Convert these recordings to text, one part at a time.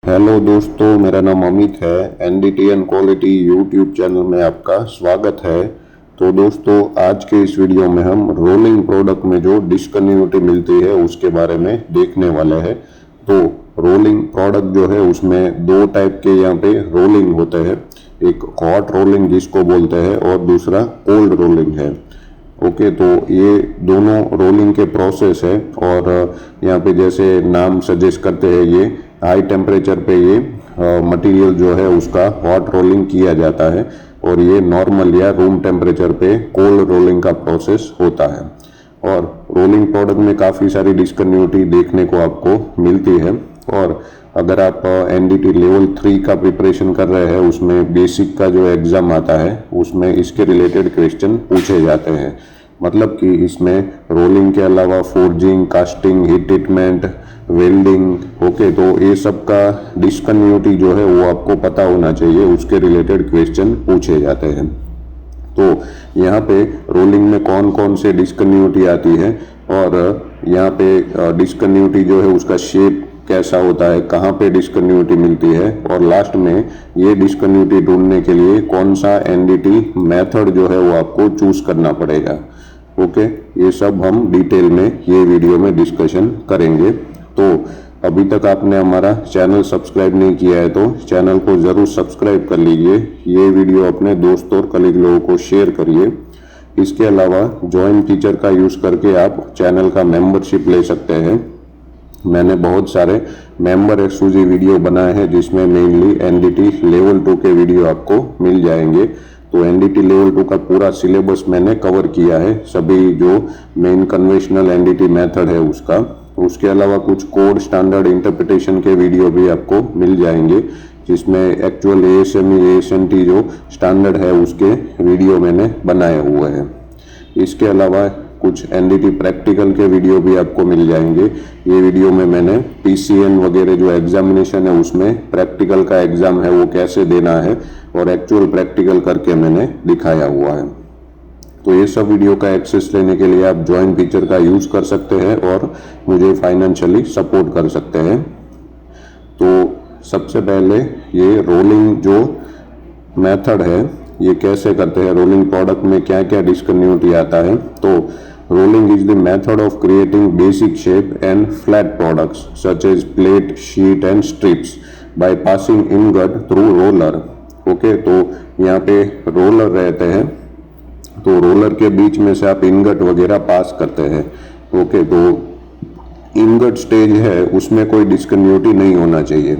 Hello दोस्तों, मेरा नाम अमित है। NDT and quality YouTube channel में आपका स्वागत है। तो दोस्तों, आज के इस वीडियो में हम रोलिंग प्रोडक्ट में जो डिस्कन्टिन्यूटी मिलती है उसके बारे में देखने वाले हैं। तो रोलिंग प्रोडक्ट जो है उसमें दो टाइप के यहाँ पे रोलिंग होते हैं। एक हॉट रोलिंग जिसको बोलते हैं और दूसरा कोल्ड रोलिंग है। ओके, तो ये दोनों रोलिंग के प्रोसेस है और यहाँ पे जैसे नाम सजेस्ट करते हैं ये हाई टेम्परेचर पे ये मटेरियल जो है उसका हॉट रोलिंग किया जाता है और ये नॉर्मल या रूम टेम्परेचर पे कोल्ड रोलिंग का प्रोसेस होता है। और रोलिंग प्रोडक्ट में काफ़ी सारी डिस्कन्टिन्यूटी देखने को आपको मिलती है। और अगर आप एनडीटी लेवल 3 का प्रिपरेशन कर रहे हैं उसमें बेसिक का जो एग्ज़ाम आता है उसमें इसके रिलेटेड क्वेश्चन पूछे जाते हैं। मतलब कि इसमें रोलिंग के अलावा forging, casting, heat treatment, welding, okay, तो ये सब का डिस्कन्टिन्यूटी जो है वो आपको पता होना चाहिए, उसके रिलेटेड क्वेश्चन पूछे जाते हैं। तो यहाँ पे रोलिंग में कौन कौन से डिस्कन्टिन्यूटी आती है और यहाँ पे डिस्कन्टिन्यूटी जो है उसका शेप कैसा होता है, कहाँ पे डिस्कन्टिन्यूटी मिलती है और लास्ट में ये डिस्कन्टिन्यूटी ढूंढने के लिए कौन सा एनडीटी मेथड जो है वो आपको चूज करना पड़ेगा। ओके, ये सब हम डिटेल में ये वीडियो में डिस्कशन करेंगे। तो अभी तक आपने हमारा चैनल सब्सक्राइब नहीं किया है तो चैनल को ज़रूर सब्सक्राइब कर लीजिए। ये वीडियो अपने दोस्तों और कलीग लोगों को शेयर करिए। इसके अलावा ज्वाइन फीचर का यूज़ करके आप चैनल का मेंबरशिप ले सकते हैं। मैंने बहुत सारे मेंबर एक्सक्लूसिव वीडियो बनाए हैं जिसमें मेनली एनडीटी लेवल 2 के वीडियो आपको मिल जाएंगे। तो एनडीटी लेवल 2 का पूरा सिलेबस मैंने कवर किया है, सभी जो मेन कन्वेंशनल एनडीटी मेथड है उसका। उसके अलावा कुछ कोड स्टैंडर्ड इंटरप्रिटेशन के वीडियो भी आपको मिल जाएंगे जिसमें एक्चुअल एएसएमई एएसएनटी जो स्टैंडर्ड है उसके वीडियो मैंने बनाए हुए हैं। इसके अलावा कुछ एनडीटी प्रैक्टिकल के वीडियो भी आपको मिल जाएंगे। ये वीडियो में मैंने पीसीएन वगैरह जो एग्जामिनेशन है उसमें प्रैक्टिकल का एग्जाम है वो कैसे देना है और एक्चुअल प्रैक्टिकल करके मैंने दिखाया हुआ है। तो ये सब वीडियो का एक्सेस लेने के लिए आप ज्वाइन फीचर का यूज़ कर सकते हैं और मुझे फाइनेंशियली सपोर्ट कर सकते हैं। तो सबसे पहले ये रोलिंग जो मेथड है ये कैसे करते हैं, रोलिंग प्रोडक्ट में क्या क्या डिस्कन्टिन्यूटी आता है। तो rolling is the method of creating basic shape and flat products such as plate, sheet and strips by passing ingot through roller. Okay, तो यहाँ पे रोलर रहते हैं तो रोलर के बीच में से आप इनगट वगैरह पास करते हैं। ओके, तो इनगट स्टेज है उसमें कोई डिस्कन्टिन्यूटी नहीं होना चाहिए।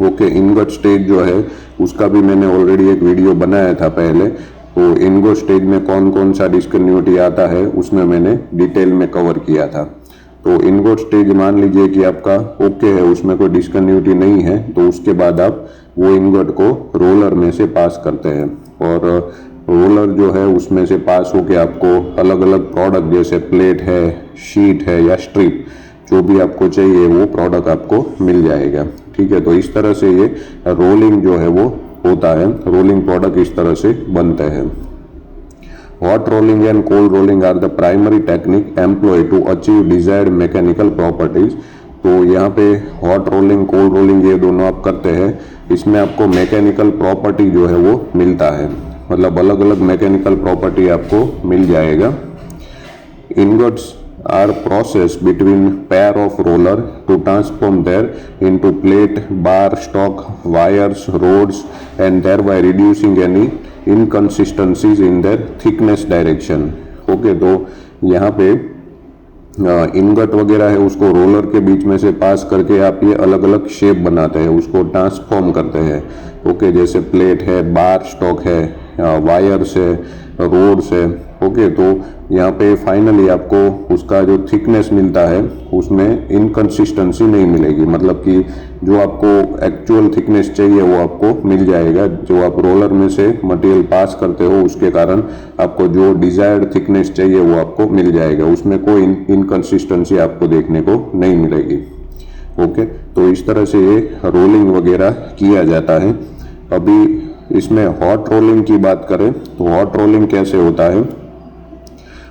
ओके, इनगट स्टेज जो है उसका भी मैंने ऑलरेडी एक वीडियो बनाया था पहले। तो इनगट स्टेज में कौन कौन सा डिस्कन्टिन्यूटी आता है उसमें मैंने डिटेल में कवर किया था। तो इनगट स्टेज मान लीजिए कि आपका ओके है, उसमें कोई डिस्कन्टिन्यूटी नहीं है, तो उसके बाद आप वो इनगट को रोलर में से पास करते हैं और रोलर जो है उसमें से पास होके आपको अलग अलग प्रोडक्ट जैसे प्लेट है, शीट है या स्ट्रिप जो भी आपको चाहिए वो प्रोडक्ट आपको मिल जाएगा। ठीक है, तो इस तरह से ये रोलिंग जो है वो होता है। रोलिंग प्रोडक्ट इस तरह से बनते हैं। Hot rolling and cold rolling are the primary technique employ to achieve desired mechanical properties. तो यहाँ पे हॉट रोलिंग, कोल्ड रोलिंग ये दोनों आप करते हैं, इसमें आपको मैकेनिकल प्रॉपर्टी जो है वो मिलता है, मतलब अलग अलग मैकेनिकल प्रॉपर्टी आपको मिल जाएगा। Ingots are processed between pair of roller to transform them into plate, bar, stock, wires, rods and thereby reducing any inconsistencies in their thickness direction. Okay, तो यहाँ पे इनगट वगैरह है उसको रोलर के बीच में से पास करके आप ये अलग अलग शेप बनाते हैं, उसको ट्रांसफॉर्म करते हैं। ओके, जैसे प्लेट है, बार स्टॉक है, वायर्स है, रोड्स है। ओके, तो यहाँ पे फाइनली आपको उसका जो थिकनेस मिलता है उसमें इनकंसिस्टेंसी नहीं मिलेगी, मतलब कि जो आपको एक्चुअल थिकनेस चाहिए वो आपको मिल जाएगा। जो आप रोलर में से मटेरियल पास करते हो उसके कारण आपको जो डिजायर्ड थिकनेस चाहिए वो आपको मिल जाएगा, उसमें कोई इनकंसिस्टेंसी आपको देखने को नहीं मिलेगी। ओके, तो इस तरह से ये रोलिंग वगैरह किया जाता है। अभी इसमें हॉट रोलिंग की बात करें तो हॉट रोलिंग कैसे होता है।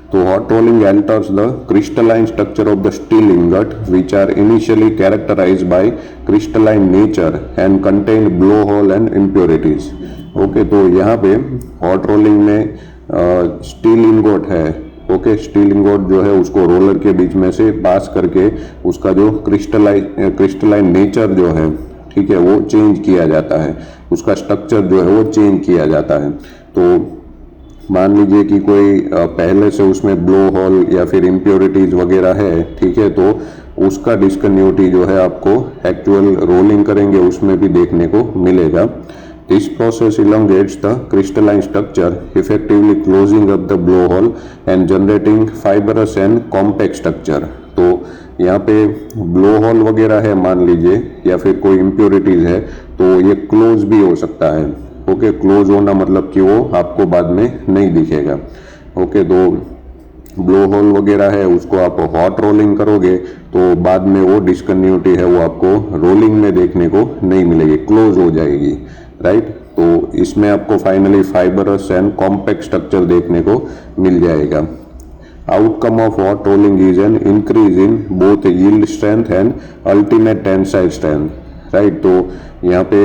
तो hot rolling alters the crystalline structure of the steel ingot, which are initially characterized by crystalline nature and contain blowhole and impurities. Okay, तो यहाँ पे हॉट रोलिंग में स्टील इंगोट है, ओके, स्टील इंगोट जो है उसको रोलर के बीच में से पास करके उसका जो क्रिस्टलाइन नेचर जो है, ठीक है, वो चेंज किया जाता है, उसका स्ट्रक्चर जो है वो चेंज किया जाता है। तो मान लीजिए कि कोई पहले से उसमें ब्लो होल या फिर इम्प्योरिटीज वगैरह है, ठीक है, तो उसका डिस्कन्टिन्यूटी जो है आपको एक्चुअल रोलिंग करेंगे उसमें भी देखने को मिलेगा। This process elongates the crystalline structure, effectively closing up the blowhole and generating fibrous and compact structure। तो यहाँ पे ब्लो होल वगैरह है मान लीजिए या फिर कोई इम्प्योरिटीज है, तो ये क्लोज भी हो सकता है। ओके, क्लोज होना मतलब कि वो आपको बाद में नहीं दिखेगा। ओके, तो ब्लो होल वगैरह है उसको आप हॉट रोलिंग करोगे तो बाद में वो डिस्कन्टिन्यूटी है वो आपको रोलिंग में देखने को नहीं मिलेगी, क्लोज हो जाएगी, राइट। तो इसमें आपको finally fibrous and compact structure देखने को मिल जाएगा। Outcome of hot rolling is an increase in both yield strength and ultimate tensile strength, right. तो यहाँ पे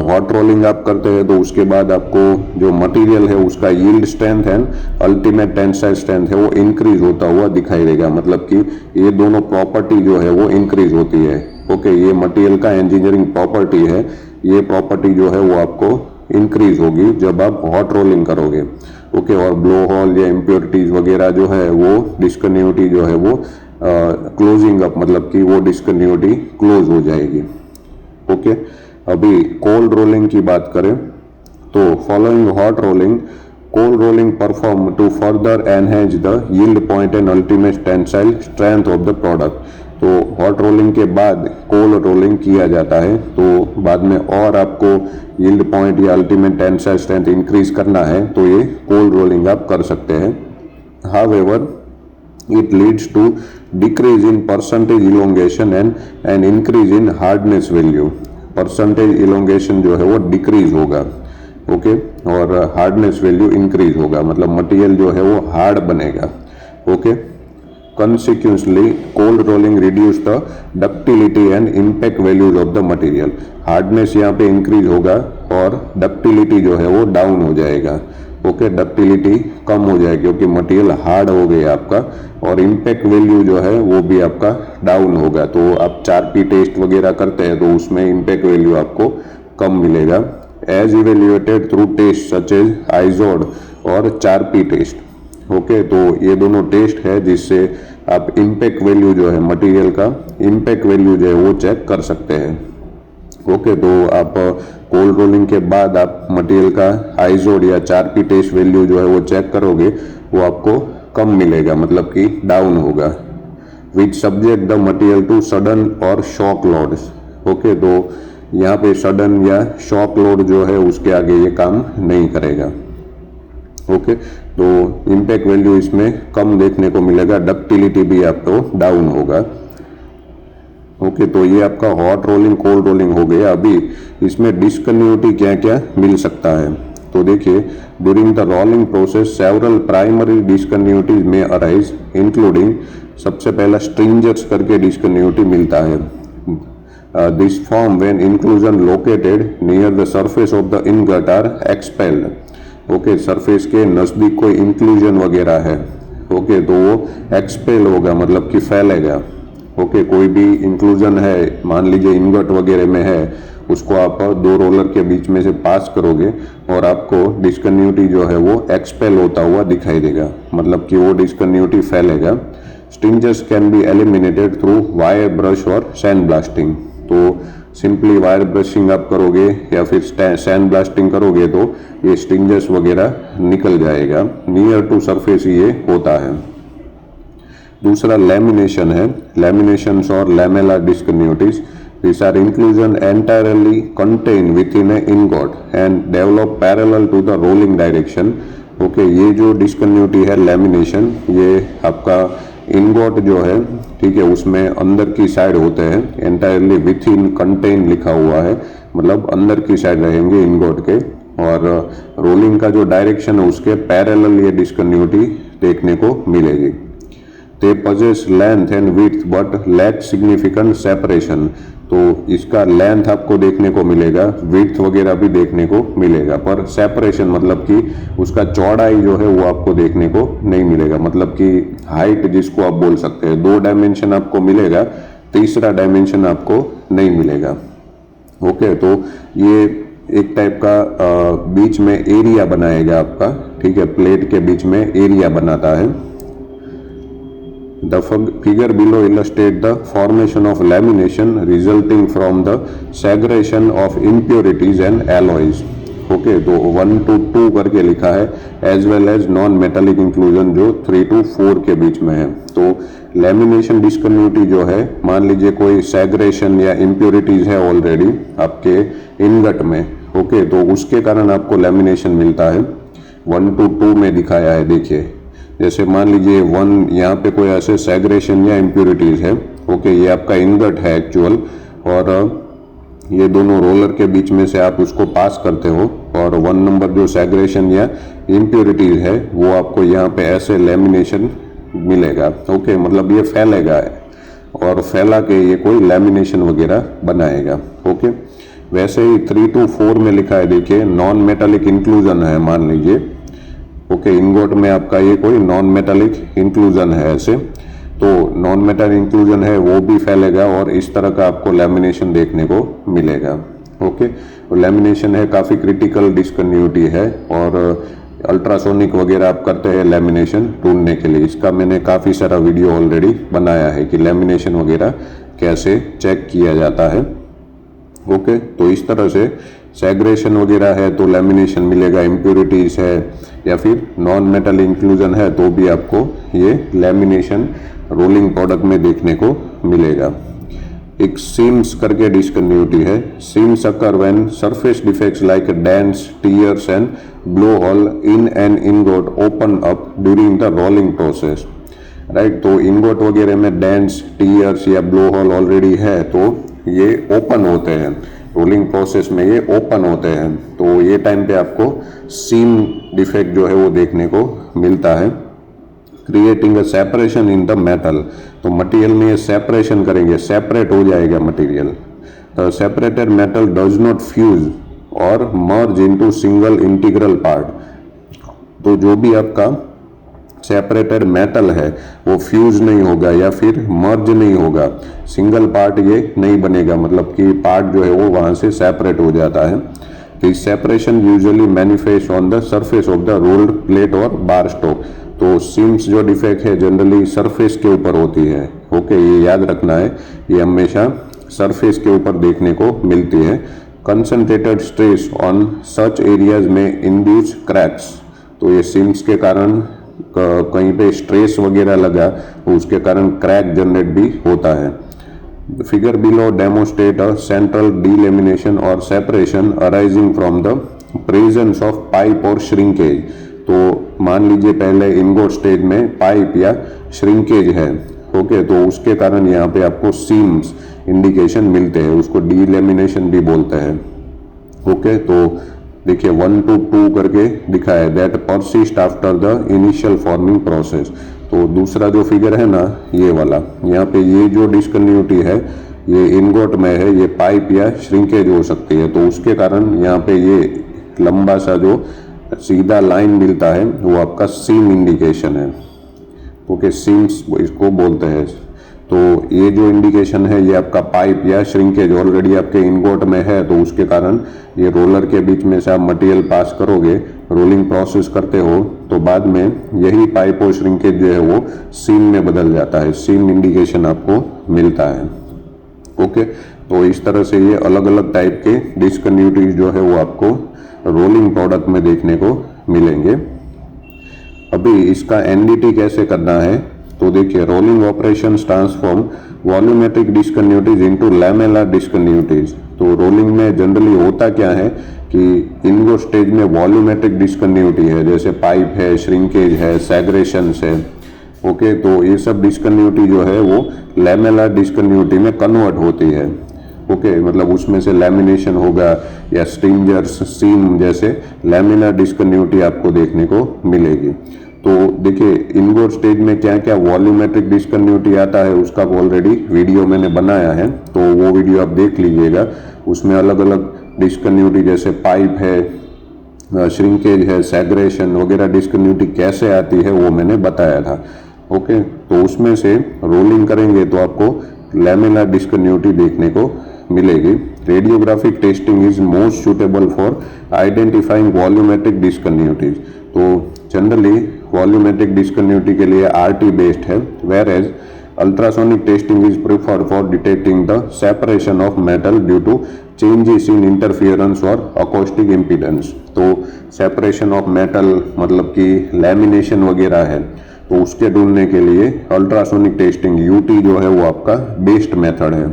हॉट रोलिंग आप करते हैं तो उसके बाद आपको जो मटेरियल है उसका yield strength and ultimate tensile strength है वो इंक्रीज होता हुआ दिखाई देगा, मतलब कि ये दोनों प्रॉपर्टी जो है वो इंक्रीज होती है। ओके, ये मटेरियल का इंजीनियरिंग प्रॉपर्टी है, ये प्रॉपर्टी जो है वो आपको इंक्रीज होगी जब आप हॉट रोलिंग करोगे। ओके, और ब्लो होल या इम्प्योरिटीज वगैरह जो है वो डिस्कन्टिन्यूटी जो है वो क्लोजिंग अप, मतलब कि वो डिस्कन्टिन्यूटी क्लोज हो जाएगी। ओके, अभी कोल्ड रोलिंग की बात करें तो following hot rolling, cold rolling perform to further enhance the yield point and ultimate tensile strength of the product. तो हॉट रोलिंग के बाद कोल्ड रोलिंग किया जाता है, तो बाद में और आपको यील्ड पॉइंट या अल्टीमेट टेंसाइल स्ट्रेंथ इंक्रीज करना है तो ये कोल्ड रोलिंग आप कर सकते हैं। However it leads to decrease in percentage elongation and an increase in hardness value। Percentage elongation जो है वो डिक्रीज होगा, ओके, और हार्डनेस वैल्यू इंक्रीज होगा, मतलब मटेरियल जो है वो हार्ड बनेगा। Okay, consequently cold rolling reduce the ductility and impact values of the material। Hardness यहाँ पे इंक्रीज होगा और डक्टिलिटी जो है वो डाउन हो जाएगा। ओके, डक्टिलिटी कम हो जाएगी क्योंकि मटेरियल हार्ड हो गया आपका, और इम्पैक्ट वैल्यू जो है वो भी आपका डाउन होगा। तो आप 4P टेस्ट वगैरह करते हैं तो उसमें इम्पैक्ट वैल्यू आपको कम मिलेगा। As evaluated through test such as Izod और 4P टेस्ट। ओके, तो ये दोनों टेस्ट है जिससे आप इम्पैक्ट वैल्यू जो है मटेरियल का इम्पैक्ट वैल्यू जो है वो चेक कर सकते हैं। ओके, तो आप कोल्ड रोलिंग के बाद आप मटेरियल का आइजोड या 4P टेस्ट वैल्यू जो है वो चेक करोगे, वो आपको कम मिलेगा, मतलब कि डाउन होगा। Which subject the material to sudden और शॉक लोड्स। ओके, तो यहाँ पे सडन या शॉक लोड जो है उसके आगे ये काम नहीं करेगा। ओके, तो इम्पैक्ट वैल्यू इसमें कम देखने को मिलेगा, डक्टिलिटी भी आपको डाउन होगा। ओके, तो ये आपका हॉट रोलिंग कोल्ड रोलिंग हो गया। अभी इसमें डिस्कन्टिन्यूटी क्या क्या मिल सकता है, तो देखिए, during the rolling process several primary discontinuities में अराइज इंक्लूडिंग, सबसे पहला स्ट्रिंजर्स करके डिस्कन्टिन्यूटी मिलता है। This form when inclusion located near the surface of the ingot are expelled. Okay, surface के नजदीक कोई इंक्लूजन वगैरह है, ओके, तो वो एक्सपेल होगा, मतलब कि फैलेगा। ओके, कोई भी इंक्लूजन है, मान लीजिए इनगट वगैरह में है, उसको आप दो रोलर के बीच में से पास करोगे और आपको डिस्कन्टिन्यूटी जो है वो एक्सपेल होता हुआ दिखाई देगा, मतलब कि वो डिस्कन्टिन्यूटी फैलेगा। Stringers can be eliminated through wire brush और सैंड ब्लास्टिंग। तो सिंपली वायर ब्रशिंग आप करोगे या फिर सैंड ब्लास्टिंग करोगे तो ये स्ट्रिंजर्स वगैरह निकल जाएगा, नियर टू सरफेस ये होता है। दूसरा लैमिनेशन है, लैमिनेशंस और lamella डिस्कन्टिन्यूटीज। These are inclusion entirely contained within a ingot and develop parallel to the rolling direction। Okay, ये जो डिस्कन्टिन्यूटी है लैमिनेशन, ये आपका इनगोट जो है, ठीक है, उसमें अंदर की साइड होते हैं, एंटायरली विथ इन कंटेन लिखा हुआ है, मतलब अंदर की साइड रहेंगे इनगोट के, और रोलिंग का जो डायरेक्शन है उसके पैरेलल ये डिस्कन्टिन्यूटी देखने को मिलेगी। They possess length and width but lack significant separation। तो इसका लेंथ आपको देखने को मिलेगा, विड्थ वगैरह भी देखने को मिलेगा, पर सेपरेशन मतलब कि उसका चौड़ाई जो है वो आपको देखने को नहीं मिलेगा। मतलब कि हाइट जिसको आप बोल सकते हैं, 2 डायमेंशन आपको मिलेगा, तीसरा डायमेंशन आपको नहीं मिलेगा। ओके, तो ये एक टाइप का बीच में एरिया बनाएगा आपका, ठीक है, प्लेट के बीच में एरिया बनाता है। The figure below illustrate the formation of lamination resulting from the segregation of impurities and alloys। Okay, तो 1 to 2 करके लिखा है, as well as non metallic inclusion जो 3 to 4 के बीच में है। तो लैमिनेशन डिस्कन्टिन्यूटी जो है, मान लीजिए कोई सेग्रेशन या इम्प्योरिटीज है ऑलरेडी आपके इनगट में, ओके, तो उसके कारण आपको लैमिनेशन मिलता है। 1 to 2 में दिखाया है, देखिए, जैसे मान लीजिए 1 यहाँ पे कोई ऐसे सेग्रेशन या इम्प्योरिटीज है, ओके, ये आपका इनगट है एक्चुअल, और ये दोनों रोलर के बीच में से आप उसको पास करते हो, और 1 नंबर जो सेग्रेशन या इम्प्योरिटीज है वो आपको यहाँ पे ऐसे लैमिनेशन मिलेगा। ओके, मतलब ये फैलेगा और फैला के ये कोई लैमिनेशन वगैरह बनाएगा। ओके, वैसे ही 3 to 4 में लिखा है, देखिए, नॉन मेटालिक इंक्लूजन है, मान लीजिए, ओके, इंगोट में आपका ये कोई नॉन मेटालिक इंक्लूजन है ऐसे, तो नॉन मेटल इंक्लूजन है वो भी फैलेगा और इस तरह का आपको लैमिनेशन देखने को मिलेगा। ओके, तो लैमिनेशन है काफ़ी क्रिटिकल डिस्कन्टिन्यूटी है, और अल्ट्रासोनिक वगैरह आप करते हैं लैमिनेशन ढूंढने के लिए। इसका मैंने काफ़ी सारा वीडियो ऑलरेडी बनाया है कि लैमिनेशन वगैरह कैसे चेक किया जाता है। ओके, तो इस तरह से सेग्रेशन वगैरह है तो लैमिनेशन मिलेगा, इम्प्योरिटीज है या फिर नॉन मेटल इंक्लूजन है तो भी आपको ये लैमिनेशन रोलिंग प्रोडक्ट में देखने को मिलेगा। एक सीम्स करके डिस्कन्टिन्यूटी है। Seams occur when surface defects like dents, tears and blow hole in an ingot open up during the rolling process. Right, तो इनगोट वगैरह में डेंट्स, टीयर्स या ब्लो होल ऑलरेडी है तो ये ओपन होते हैं, रोलिंग प्रोसेस में ये ओपन होते हैं, तो ये टाइम पे आपको सीम डिफेक्ट जो है वो देखने को मिलता है। Creating a separation in the metal, तो मटेरियल में ये सेपरेशन करेंगे, सेपरेट हो जाएगा material. The separated metal does not fuse और merge into single integral part. तो जो भी आपका सेपरेटेड मेटल है वो फ्यूज नहीं होगा या फिर मर्ज नहीं होगा, सिंगल पार्ट ये नहीं बनेगा, मतलब कि पार्ट जो है वो वहां से सेपरेट हो जाता है। This separation usually manifest on the surface of the rolled plate और बार स्टॉक। तो सीम्स जो डिफेक्ट है जनरली सरफेस के ऊपर होती है। ओके, ये याद रखना है, ये हमेशा सरफेस के ऊपर देखने को मिलती है। Concentrated stress on such areas में इंड्यूस क्रैक्स, तो ये सीम्स के कारण कहीं पे स्ट्रेस वगैरह लगा तो उसके कारण क्रैक जनरेट भी होता है। Figure below demonstrate a central delamination और separation arising from the presence of pipe और श्रिंकेज। तो मान लीजिए पहले इनगोट स्टेज में पाइप या श्रिंकेज है, ओके, तो उसके कारण यहाँ पे आपको सीम्स इंडिकेशन मिलते हैं, उसको डीलेमिनेशन भी बोलते हैं। ओके, तो देखिए 1 to 2 करके दिखा है, that persist after the initial forming process. तो दूसरा जो फिगर है ना ये वाला, यहाँ पे ये जो डिस्कन्टिन्यूटी है ये इनगोट में है, ये पाइप या श्रिंकेज हो सकती है, तो उसके कारण यहाँ पे ये लंबा सा जो सीधा लाइन मिलता है वो आपका सीम इंडिकेशन है। ओके, सीम्स इसको बोलते हैं। तो ये जो इंडिकेशन है ये आपका पाइप या श्रिंकेज ऑलरेडी आपके इनगोट में है, तो उसके कारण ये रोलर के बीच में से आप मटेरियल पास करोगे, रोलिंग प्रोसेस करते हो, तो बाद में यही पाइप और श्रिंकेज जो है वो सीम में बदल जाता है, सीम इंडिकेशन आपको मिलता है। ओके, तो इस तरह से ये अलग अलग टाइप के डिस्कन्टिन्यूटीज जो है वो आपको रोलिंग प्रोडक्ट में देखने को मिलेंगे। अभी इसका एनडीटी कैसे करना है, तो देखिए, rolling operation transform volumetric discontinuities into lamellar discontinuities. तो रोलिंग में जनरली होता क्या है कि इनगोट स्टेज में वॉल्यूमेट्रिक डिस्कन्टिन्यूटी है, जैसे पाइप है, श्रिंकेज है, सेग्रेशन है। ओके, तो ये सब डिस्कन्टिन्यूटी जो है वो लैमेलर डिस्कन्टिन्यूटी में कन्वर्ट होती है। ओके, मतलब उसमें से लैमिनेशन होगा या स्ट्रिंजर्स, सीम जैसे लैमिनर डिस्कन्टिन्यूटी आपको देखने को मिलेगी। तो देखिए इनडोर स्टेज में क्या क्या वॉल्यूमेट्रिक डिस्कन्टिन्यूटी आता है उसका ऑलरेडी वीडियो मैंने बनाया है, तो वो वीडियो आप देख लीजिएगा। उसमें अलग अलग डिस्कन्टिन्यूटी जैसे पाइप है, श्रिंकेज है, सैग्रेशन वगैरह डिस्कन्टिन्यूटी कैसे आती है वो मैंने बताया था। ओके, तो उसमें से रोलिंग करेंगे तो आपको लैमिनार डिस्कन्टिन्यूटी देखने को मिलेगी। Radiographic testing is most suitable for identifying volumetric discontinuities. तो जनरली वॉल्यूमेट्रिक डिस्कन्टिन्यूटी के लिए आरटी बेस्ड है, whereas ultrasonic testing is preferred for detecting the separation of metal due to changes in interference और acoustic impedance. तो separation of metal मतलब कि lamination वगैरह है, तो उसके ढूंढने के लिए अल्ट्रासोनिक टेस्टिंग यूटी जो है वो आपका बेस्ट मेथड है।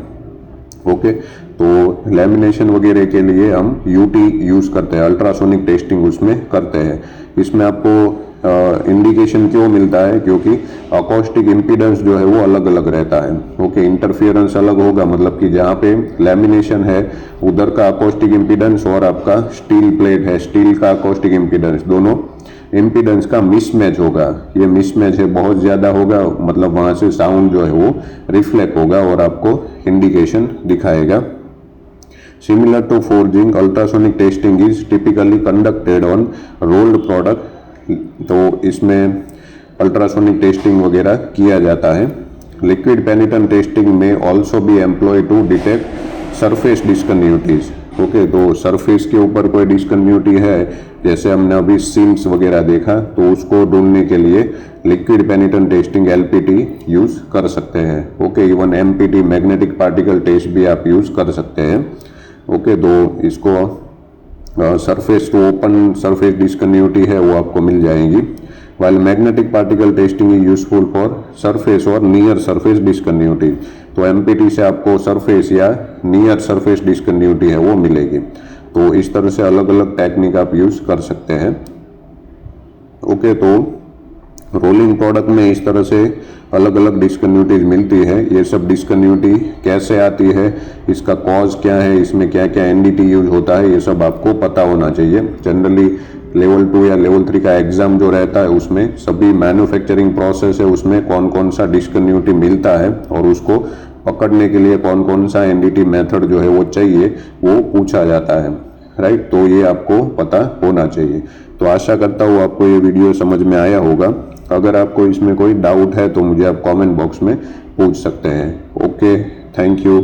ओके, तो लैमिनेशन वगैरह के लिए हम यूटी यूज करते हैं, अल्ट्रासोनिक टेस्टिंग उसमें करते हैं। इसमें आपको इंडिकेशन क्यों मिलता है, क्योंकि अकोस्टिक इम्पीडेंस जो है वो अलग अलग रहता है। ओके, इंटरफियरेंस अलग होगा, मतलब कि जहाँ पे लैमिनेशन है उधर का अकोस्टिक इम्पीडेंस और आपका स्टील प्लेट है, स्टील का अकोस्टिक इम्पीडेंस, दोनों इम्पीडेंस का मिसमैच होगा। ये मिसमैच है बहुत ज़्यादा होगा, मतलब वहाँ से साउंड जो है वो रिफ्लेक्ट होगा और आपको इंडिकेशन दिखाएगा। Similar to forging, ultrasonic testing is typically conducted on rolled product। तो इसमें अल्ट्रासोनिक टेस्टिंग वगैरह किया जाता है। लिक्विड पेनिट्रेंट टेस्टिंग में also be employ to detect surface discontinuities. Okay, तो सरफेस के ऊपर कोई डिस्कन्टिन्यूटी है, जैसे हमने अभी सीम्स वगैरह देखा, तो उसको ढूंढने के लिए liquid penetrant testing LPT use कर सकते हैं। Okay, even MPT magnetic particle test भी आप यूज कर सकते हैं। ओके, तो इसको सरफेस तो ओपन सरफेस डिस्कन्टिन्यूटी है वो आपको मिल जाएगी, while magnetic particle testing is useful for surface और नियर सरफेस डिस्कन्टिन्यूटी। तो एमपीटी से आपको सरफेस या नियर सरफेस डिस्कन्टिन्यूटी है वो मिलेगी। तो इस तरह से अलग अलग टेक्निक आप यूज कर सकते हैं। ओके, तो रोलिंग प्रोडक्ट में इस तरह से अलग अलग डिस्कन्टिन्यूटीज मिलती है। ये सब डिस्कन्टिन्यूटी कैसे आती है, इसका कॉज क्या है, इसमें क्या क्या एनडीटी यूज होता है, ये सब आपको पता होना चाहिए। जनरली लेवल 2 या लेवल 3 का एग्जाम जो रहता है उसमें सभी मैन्युफैक्चरिंग प्रोसेस है, उसमें कौन कौन सा डिस्कन्टिन्यूटी मिलता है और उसको पकड़ने के लिए कौन कौन सा एनडीटी मेथड जो है वो चाहिए वो पूछा जाता है, राइट। तो ये आपको पता होना चाहिए। तो आशा करता हूँ आपको ये वीडियो समझ में आया होगा। अगर आपको इसमें कोई डाउट है तो मुझे आप कमेंट बॉक्स में पूछ सकते हैं। Okay, thank you.